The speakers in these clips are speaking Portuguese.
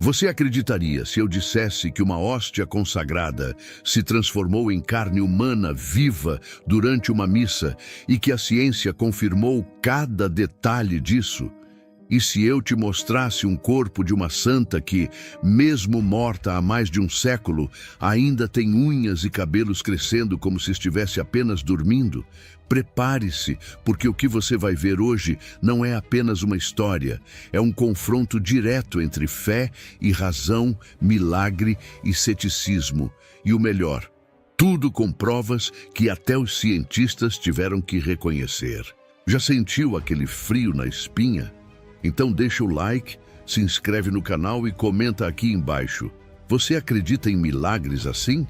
Você acreditaria se eu dissesse que uma hóstia consagrada se transformou em carne humana viva durante uma missa e que a ciência confirmou cada detalhe disso? E se eu te mostrasse um corpo de uma santa que, mesmo morta há mais de um século, ainda tem unhas e cabelos crescendo como se estivesse apenas dormindo? Prepare-se, porque o que você vai ver hoje não é apenas uma história, é um confronto direto entre fé e razão, milagre e ceticismo. E o melhor, tudo com provas que até os cientistas tiveram que reconhecer. Já sentiu aquele frio na espinha? Então deixa o like, se inscreve no canal e comenta aqui embaixo. Você acredita em milagres assim?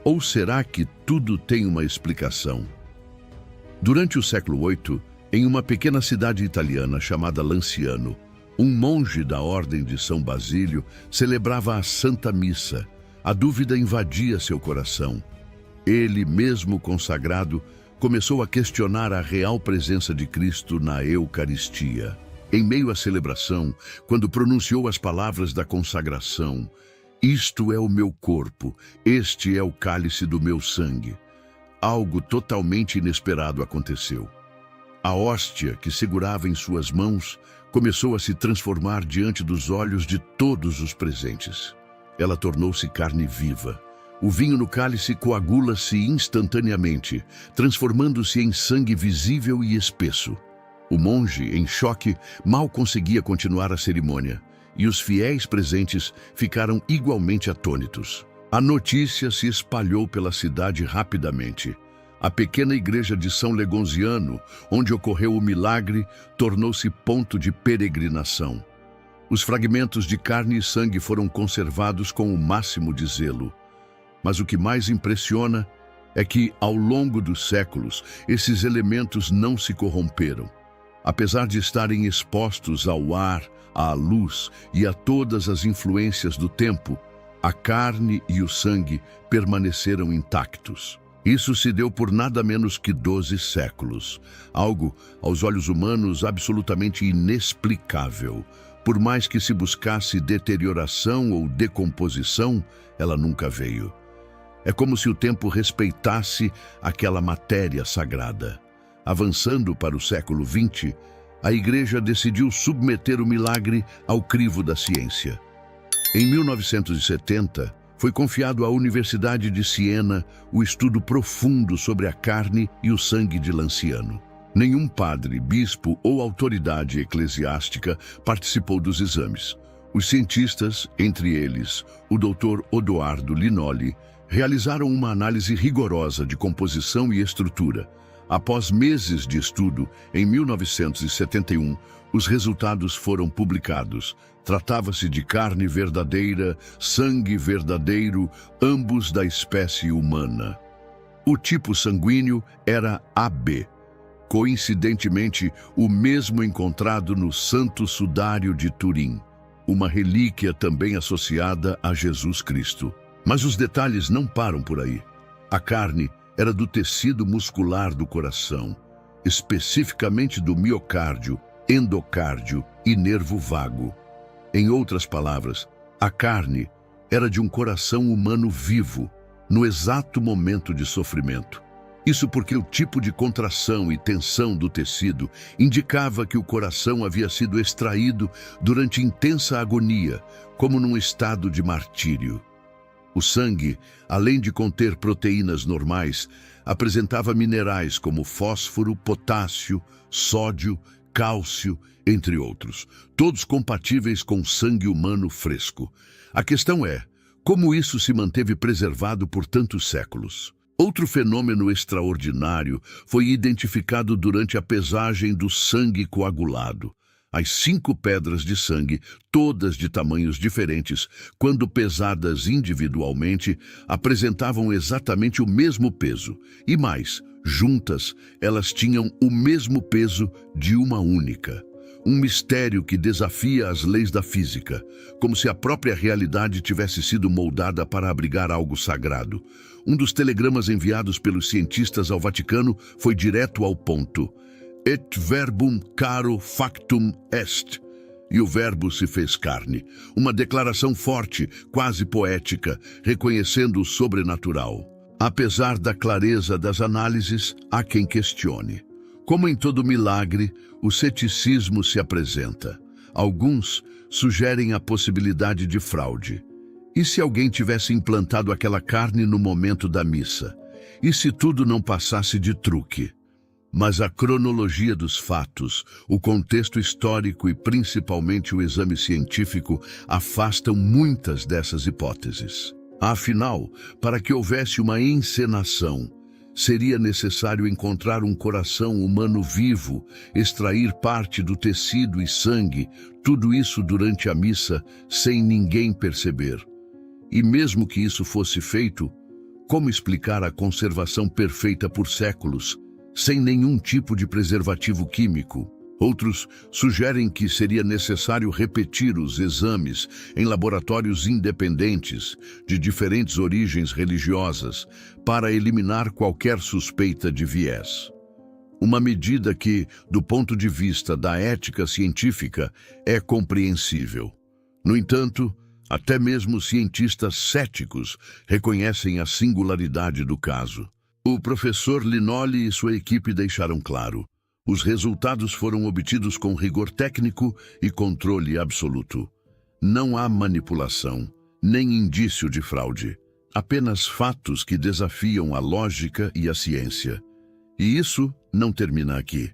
Ou será que tudo tem uma explicação? Durante o século VIII, em uma pequena cidade italiana chamada Lanciano, um monge da Ordem de São Basílio celebrava a Santa Missa. A dúvida invadia seu coração. Ele, mesmo consagrado, começou a questionar a real presença de Cristo na Eucaristia. Em meio à celebração, quando pronunciou as palavras da consagração, "Isto é o meu corpo, este é o cálice do meu sangue", algo totalmente inesperado aconteceu. A hóstia que segurava em suas mãos começou a se transformar diante dos olhos de todos os presentes. Ela tornou-se carne viva. O vinho no cálice coagula-se instantaneamente, transformando-se em sangue visível e espesso. O monge, em choque, mal conseguia continuar a cerimônia, e os fiéis presentes ficaram igualmente atônitos. A notícia se espalhou pela cidade rapidamente. A pequena igreja de São Legonziano, onde ocorreu o milagre, tornou-se ponto de peregrinação. Os fragmentos de carne e sangue foram conservados com o máximo de zelo. Mas o que mais impressiona é que, ao longo dos séculos, esses elementos não se corromperam. Apesar de estarem expostos ao ar, à luz e a todas as influências do tempo, a carne e o sangue permaneceram intactos. Isso se deu por nada menos que 12 séculos, algo, aos olhos humanos, absolutamente inexplicável. Por mais que se buscasse deterioração ou decomposição, ela nunca veio. É como se o tempo respeitasse aquela matéria sagrada. Avançando para o século XX, a Igreja decidiu submeter o milagre ao crivo da ciência. Em 1970, foi confiado à Universidade de Siena o estudo profundo sobre a carne e o sangue de Lanciano. Nenhum padre, bispo ou autoridade eclesiástica participou dos exames. Os cientistas, entre eles o Dr. Odoardo Linoli, realizaram uma análise rigorosa de composição e estrutura. Após meses de estudo, em 1971, os resultados foram publicados. Tratava-se de carne verdadeira, sangue verdadeiro, ambos da espécie humana. O tipo sanguíneo era AB, coincidentemente o mesmo encontrado no Santo Sudário de Turim, uma relíquia também associada a Jesus Cristo. Mas os detalhes não param por aí. A carne era do tecido muscular do coração, especificamente do miocárdio, endocárdio e nervo vago. Em outras palavras, a carne era de um coração humano vivo, no exato momento de sofrimento. Isso porque o tipo de contração e tensão do tecido indicava que o coração havia sido extraído durante intensa agonia, como num estado de martírio. O sangue, além de conter proteínas normais, apresentava minerais como fósforo, potássio, sódio, cálcio, entre outros, todos compatíveis com sangue humano fresco. A questão é, como isso se manteve preservado por tantos séculos? Outro fenômeno extraordinário foi identificado durante a pesagem do sangue coagulado. As 5 pedras de sangue, todas de tamanhos diferentes, quando pesadas individualmente, apresentavam exatamente o mesmo peso. E mais, juntas, elas tinham o mesmo peso de uma única. Um mistério que desafia as leis da física, como se a própria realidade tivesse sido moldada para abrigar algo sagrado. Um dos telegramas enviados pelos cientistas ao Vaticano foi direto ao ponto. Et verbum caro factum est. E o Verbo se fez carne, uma declaração forte, quase poética, reconhecendo o sobrenatural. Apesar da clareza das análises, há quem questione. Como em todo milagre, o ceticismo se apresenta. Alguns sugerem a possibilidade de fraude. E se alguém tivesse implantado aquela carne no momento da missa? E se tudo não passasse de truque? Mas a cronologia dos fatos, o contexto histórico e principalmente o exame científico afastam muitas dessas hipóteses. Afinal, para que houvesse uma encenação, seria necessário encontrar um coração humano vivo, extrair parte do tecido e sangue, tudo isso durante a missa, sem ninguém perceber. E mesmo que isso fosse feito, como explicar a conservação perfeita por séculos, sem nenhum tipo de preservativo químico? Outros sugerem que seria necessário repetir os exames em laboratórios independentes, de diferentes origens religiosas, para eliminar qualquer suspeita de viés. Uma medida que, do ponto de vista da ética científica, é compreensível. No entanto, até mesmo cientistas céticos reconhecem a singularidade do caso. O professor Linoli e sua equipe deixaram claro: os resultados foram obtidos com rigor técnico e controle absoluto. Não há manipulação, nem indício de fraude. Apenas fatos que desafiam a lógica e a ciência. E isso não termina aqui.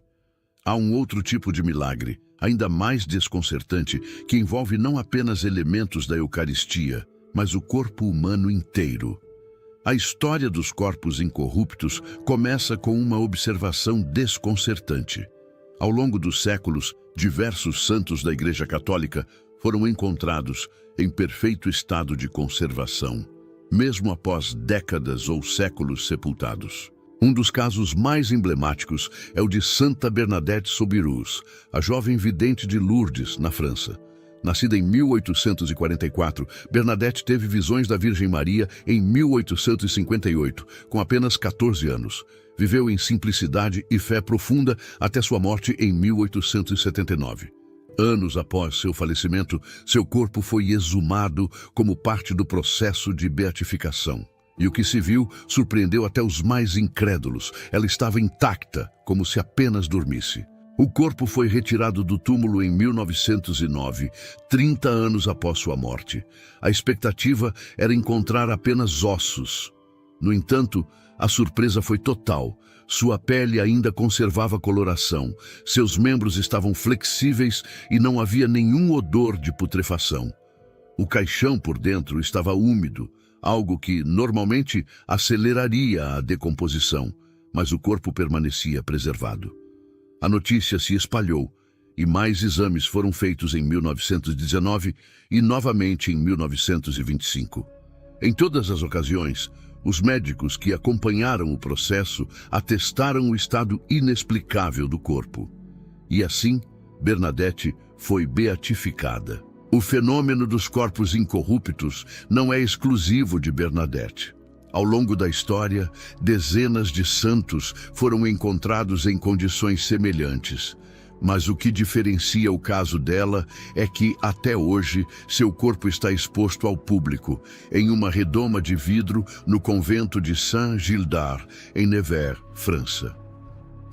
Há um outro tipo de milagre, ainda mais desconcertante, que envolve não apenas elementos da Eucaristia, mas o corpo humano inteiro. A história dos corpos incorruptos começa com uma observação desconcertante. Ao longo dos séculos, diversos santos da Igreja Católica foram encontrados em perfeito estado de conservação, mesmo após décadas ou séculos sepultados. Um dos casos mais emblemáticos é o de Santa Bernadette Soubirous, a jovem vidente de Lourdes, na França. Nascida em 1844, Bernadette teve visões da Virgem Maria em 1858, com apenas 14 anos. Viveu em simplicidade e fé profunda até sua morte em 1879. Anos após seu falecimento, seu corpo foi exumado como parte do processo de beatificação. E o que se viu surpreendeu até os mais incrédulos. Ela estava intacta, como se apenas dormisse. O corpo foi retirado do túmulo em 1909, 30 anos após sua morte. A expectativa era encontrar apenas ossos. No entanto, a surpresa foi total. Sua pele ainda conservava coloração, seus membros estavam flexíveis e não havia nenhum odor de putrefação. O caixão por dentro estava úmido, algo que normalmente aceleraria a decomposição, mas o corpo permanecia preservado. A notícia se espalhou e mais exames foram feitos em 1919 e novamente em 1925. Em todas as ocasiões, os médicos que acompanharam o processo atestaram o estado inexplicável do corpo. E assim, Bernadette foi beatificada. O fenômeno dos corpos incorruptos não é exclusivo de Bernadette. Ao longo da história, dezenas de santos foram encontrados em condições semelhantes. Mas o que diferencia o caso dela é que, até hoje, seu corpo está exposto ao público, em uma redoma de vidro no convento de Saint-Gildard, em Nevers, França.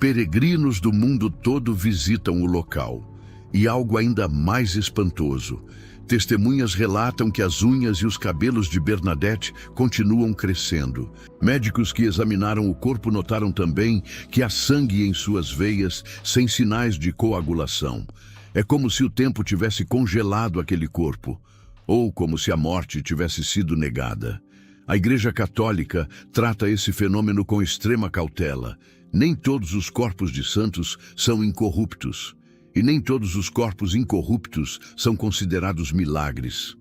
Peregrinos do mundo todo visitam o local. E algo ainda mais espantoso: testemunhas relatam que as unhas e os cabelos de Bernadette continuam crescendo. Médicos que examinaram o corpo notaram também que há sangue em suas veias, sem sinais de coagulação. É como se o tempo tivesse congelado aquele corpo, ou como se a morte tivesse sido negada. A Igreja Católica trata esse fenômeno com extrema cautela. Nem todos os corpos de santos são incorruptos. E nem todos os corpos incorruptos são considerados milagres.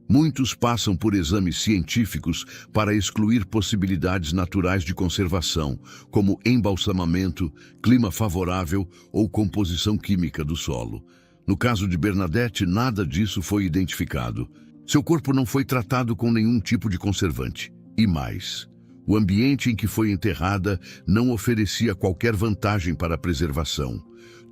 Muitos passam por exames científicos para excluir possibilidades naturais de conservação, como embalsamamento, clima favorável ou composição química do solo. No caso de Bernadette, nada disso foi identificado. Seu corpo não foi tratado com nenhum tipo de conservante. E mais, o ambiente em que foi enterrada não oferecia qualquer vantagem para a preservação.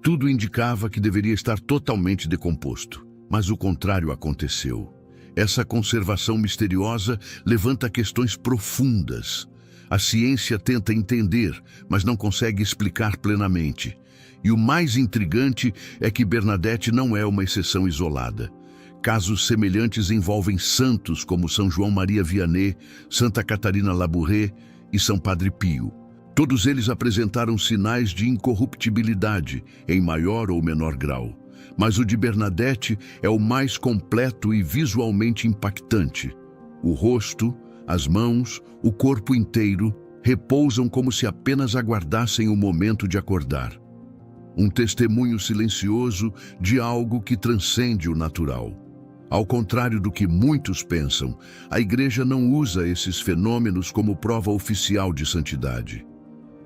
tudo indicava que deveria estar totalmente decomposto. Mas o contrário aconteceu. Essa conservação misteriosa levanta questões profundas. A ciência tenta entender, mas não consegue explicar plenamente. E o mais intrigante é que Bernadette não é uma exceção isolada. Casos semelhantes envolvem santos como São João Maria Vianney, Santa Catarina Labouré e São Padre Pio. Todos eles apresentaram sinais de incorruptibilidade, em maior ou menor grau. Mas o de Bernadette é o mais completo e visualmente impactante. O rosto, as mãos, o corpo inteiro repousam como se apenas aguardassem o momento de acordar. Um testemunho silencioso de algo que transcende o natural. Ao contrário do que muitos pensam, a Igreja não usa esses fenômenos como prova oficial de santidade.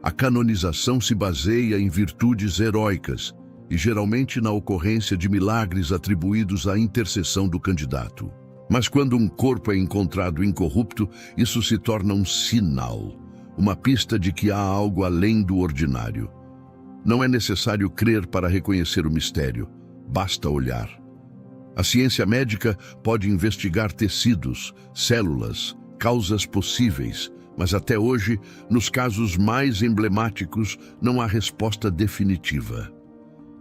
A canonização se baseia em virtudes heróicas e geralmente na ocorrência de milagres atribuídos à intercessão do candidato. Mas quando um corpo é encontrado incorrupto, isso se torna um sinal, uma pista de que há algo além do ordinário. Não é necessário crer para reconhecer o mistério, basta olhar. A ciência médica pode investigar tecidos, células, causas possíveis, mas até hoje, nos casos mais emblemáticos, não há resposta definitiva.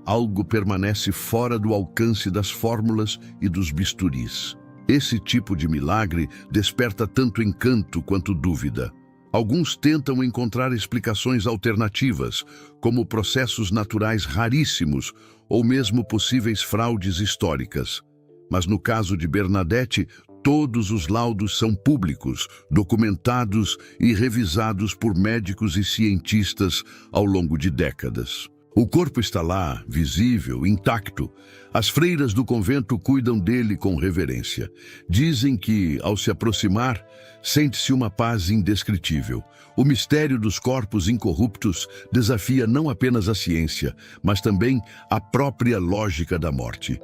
Algo permanece fora do alcance das fórmulas e dos bisturis. Esse tipo de milagre desperta tanto encanto quanto dúvida. Alguns tentam encontrar explicações alternativas, como processos naturais raríssimos ou mesmo possíveis fraudes históricas. Mas no caso de Bernadette, todos os laudos são públicos, documentados e revisados por médicos e cientistas ao longo de décadas. O corpo está lá, visível, intacto. As freiras do convento cuidam dele com reverência. Dizem que, ao se aproximar, sente-se uma paz indescritível. O mistério dos corpos incorruptos desafia não apenas a ciência, mas também a própria lógica da morte.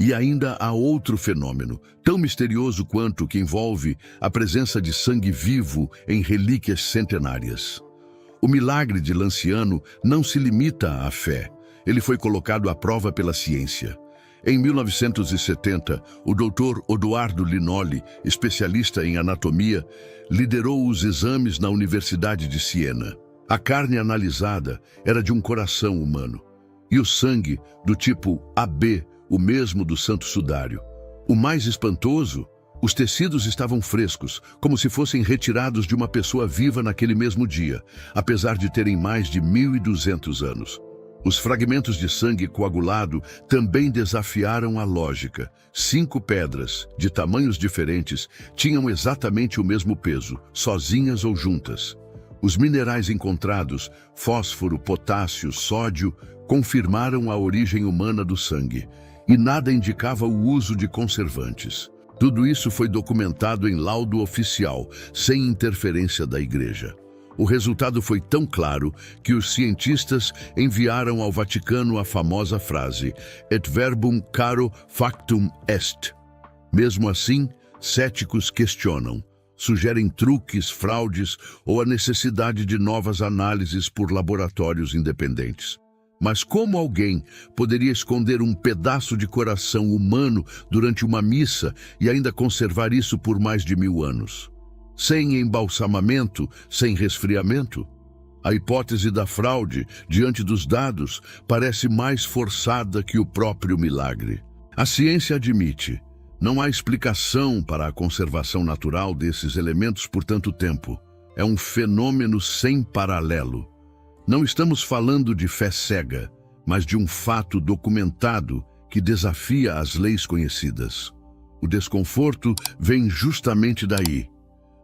E ainda há outro fenômeno, tão misterioso quanto que envolve a presença de sangue vivo em relíquias centenárias. O milagre de Lanciano não se limita à fé. Ele foi colocado à prova pela ciência. Em 1970, o Dr. Odoardo Linoli, especialista em anatomia, liderou os exames na Universidade de Siena. A carne analisada era de um coração humano. E o sangue, do tipo AB, o mesmo do Santo Sudário. O mais espantoso, os tecidos estavam frescos, como se fossem retirados de uma pessoa viva naquele mesmo dia, apesar de terem mais de 1.200 anos. Os fragmentos de sangue coagulado também desafiaram a lógica. 5 pedras, de tamanhos diferentes, tinham exatamente o mesmo peso, sozinhas ou juntas. Os minerais encontrados, fósforo, potássio, sódio, confirmaram a origem humana do sangue, e nada indicava o uso de conservantes. Tudo isso foi documentado em laudo oficial, sem interferência da Igreja. O resultado foi tão claro que os cientistas enviaram ao Vaticano a famosa frase "Et verbum caro factum est". Mesmo assim, céticos questionam, sugerem truques, fraudes ou a necessidade de novas análises por laboratórios independentes. Mas como alguém poderia esconder um pedaço de coração humano durante uma missa e ainda conservar isso por mais de 1000 anos? Sem embalsamamento, sem resfriamento? A hipótese da fraude, diante dos dados, parece mais forçada que o próprio milagre. A ciência admite, não há explicação para a conservação natural desses elementos por tanto tempo. É um fenômeno sem paralelo. Não estamos falando de fé cega, mas de um fato documentado que desafia as leis conhecidas. O desconforto vem justamente daí.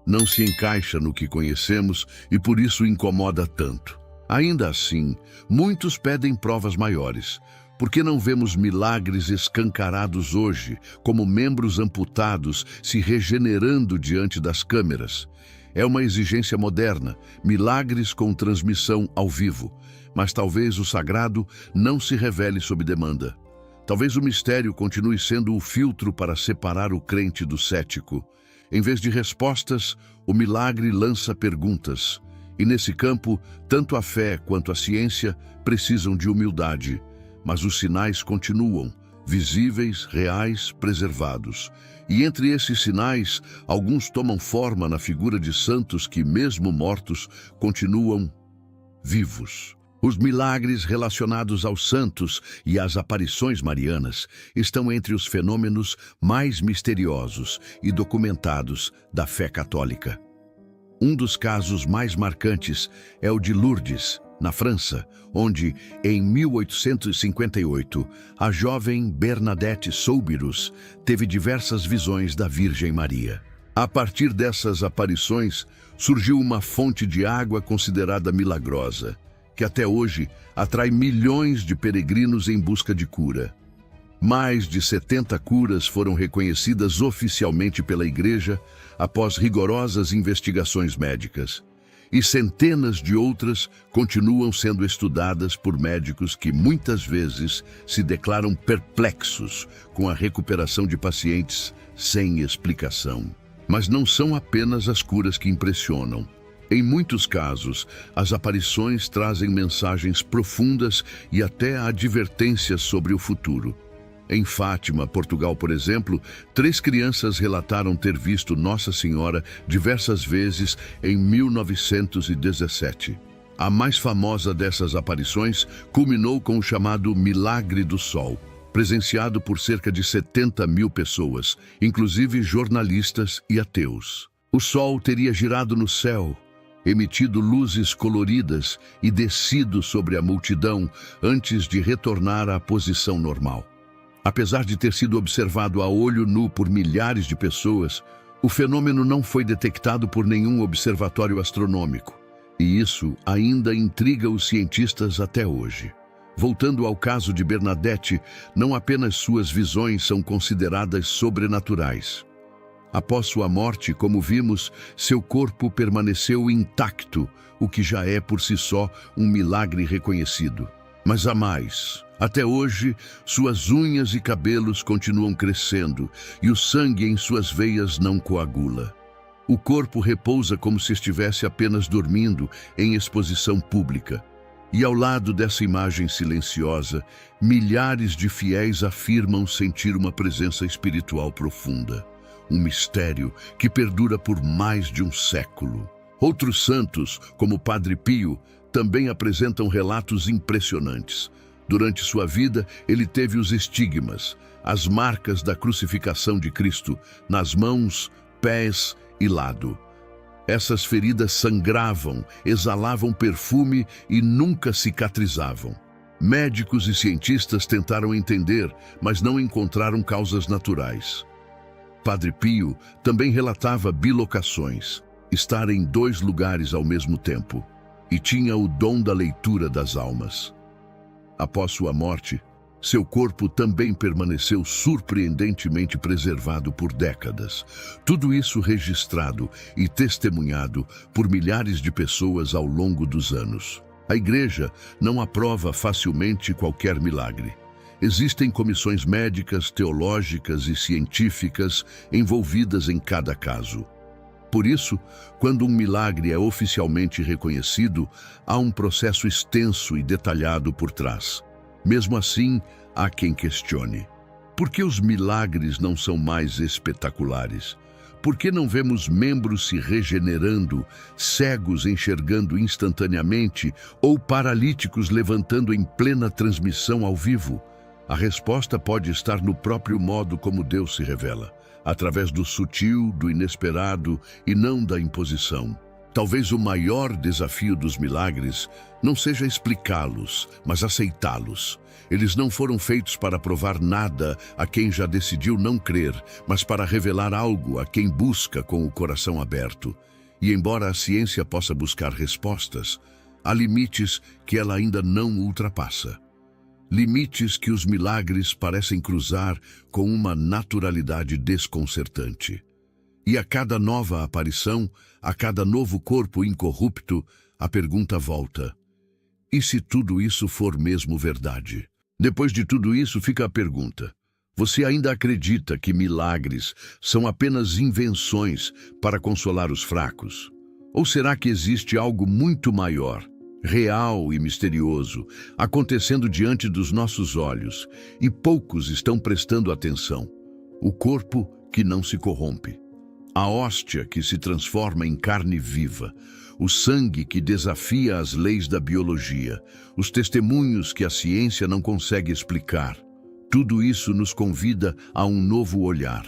Não se encaixa no que conhecemos e por isso incomoda tanto. Ainda assim, muitos pedem provas maiores. Por que não vemos milagres escancarados hoje, como membros amputados se regenerando diante das câmeras? É uma exigência moderna, milagres com transmissão ao vivo, mas talvez o sagrado não se revele sob demanda. Talvez o mistério continue sendo o filtro para separar o crente do cético. Em vez de respostas, o milagre lança perguntas. E nesse campo, tanto a fé quanto a ciência precisam de humildade. mas os sinais continuam, visíveis, reais, preservados. E entre esses sinais, alguns tomam forma na figura de santos que, mesmo mortos, continuam vivos. Os milagres relacionados aos santos e às aparições marianas estão entre os fenômenos mais misteriosos e documentados da fé católica. Um dos casos mais marcantes é o de Lourdes, na França, onde, em 1858, a jovem Bernadette Soubirous teve diversas visões da Virgem Maria. A partir dessas aparições, surgiu uma fonte de água considerada milagrosa, que até hoje atrai milhões de peregrinos em busca de cura. Mais de 70 curas foram reconhecidas oficialmente pela Igreja após rigorosas investigações médicas. E centenas de outras continuam sendo estudadas por médicos que muitas vezes se declaram perplexos com a recuperação de pacientes sem explicação. Mas não são apenas as curas que impressionam. Em muitos casos, as aparições trazem mensagens profundas e até advertências sobre o futuro. Em Fátima, Portugal, por exemplo, 3 crianças relataram ter visto Nossa Senhora diversas vezes em 1917. A mais famosa dessas aparições culminou com o chamado Milagre do Sol, presenciado por cerca de 70 mil pessoas, inclusive jornalistas e ateus. O Sol teria girado no céu, emitido luzes coloridas e descido sobre a multidão antes de retornar à posição normal. Apesar de ter sido observado a olho nu por milhares de pessoas, o fenômeno não foi detectado por nenhum observatório astronômico. E isso ainda intriga os cientistas até hoje. Voltando ao caso de Bernadette, não apenas suas visões são consideradas sobrenaturais. Após sua morte, como vimos, seu corpo permaneceu intacto, o que já é por si só um milagre reconhecido. Mas há mais. Até hoje, suas unhas e cabelos continuam crescendo e o sangue em suas veias não coagula. O corpo repousa como se estivesse apenas dormindo em exposição pública. E ao lado dessa imagem silenciosa, milhares de fiéis afirmam sentir uma presença espiritual profunda. Um mistério que perdura por mais de um século. Outros santos, como Padre Pio, também apresentam relatos impressionantes. Durante sua vida, ele teve os estigmas, as marcas da crucificação de Cristo, nas mãos, pés e lado. Essas feridas sangravam, exalavam perfume e nunca cicatrizavam. Médicos e cientistas tentaram entender, mas não encontraram causas naturais. Padre Pio também relatava bilocações, estar em 2 lugares ao mesmo tempo, e tinha o dom da leitura das almas. Após sua morte, seu corpo também permaneceu surpreendentemente preservado por décadas. Tudo isso registrado e testemunhado por milhares de pessoas ao longo dos anos. A Igreja não aprova facilmente qualquer milagre. Existem comissões médicas, teológicas e científicas envolvidas em cada caso. Por isso, quando um milagre é oficialmente reconhecido, há um processo extenso e detalhado por trás. Mesmo assim, há quem questione. Por que os milagres não são mais espetaculares? Por que não vemos membros se regenerando, cegos enxergando instantaneamente ou paralíticos levantando em plena transmissão ao vivo? A resposta pode estar no próprio modo como Deus se revela, através do sutil, do inesperado e não da imposição. Talvez o maior desafio dos milagres não seja explicá-los, mas aceitá-los. Eles não foram feitos para provar nada a quem já decidiu não crer, mas para revelar algo a quem busca com o coração aberto. E embora a ciência possa buscar respostas, há limites que ela ainda não ultrapassa. Limites que os milagres parecem cruzar com uma naturalidade desconcertante. E a cada nova aparição, a cada novo corpo incorrupto, a pergunta volta: e se tudo isso for mesmo verdade? Depois de tudo isso fica a pergunta: você ainda acredita que milagres são apenas invenções para consolar os fracos? Ou será que existe algo muito maior, real e misterioso, acontecendo diante dos nossos olhos, e poucos estão prestando atenção. O corpo que não se corrompe, a hóstia que se transforma em carne viva, o sangue que desafia as leis da biologia, os testemunhos que a ciência não consegue explicar. Tudo isso nos convida a um novo olhar.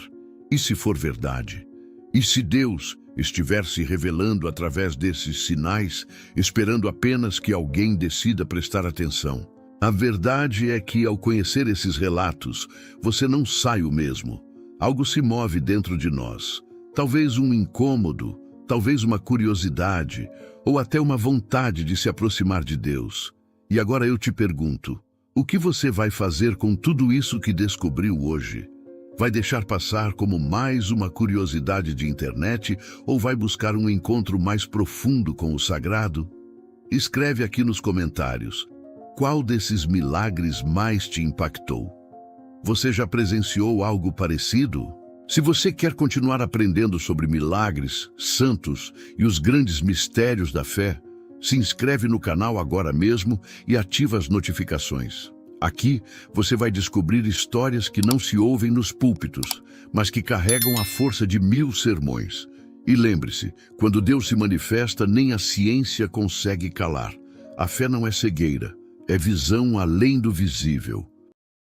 E se for verdade? E se Deus estiver se revelando através desses sinais, esperando apenas que alguém decida prestar atenção? A verdade é que, ao conhecer esses relatos, você não sai o mesmo. Algo se move dentro de nós. Talvez um incômodo, talvez uma curiosidade, ou até uma vontade de se aproximar de Deus. E agora eu te pergunto, o que você vai fazer com tudo isso que descobriu hoje? Vai deixar passar como mais uma curiosidade de internet ou vai buscar um encontro mais profundo com o sagrado? Escreve aqui nos comentários. Qual desses milagres mais te impactou? Você já presenciou algo parecido? Se você quer continuar aprendendo sobre milagres, santos e os grandes mistérios da fé, se inscreve no canal agora mesmo e ativa as notificações. Aqui você vai descobrir histórias que não se ouvem nos púlpitos, mas que carregam a força de 1000 sermões. E lembre-se, quando Deus se manifesta, nem a ciência consegue calar. A fé não é cegueira, é visão além do visível.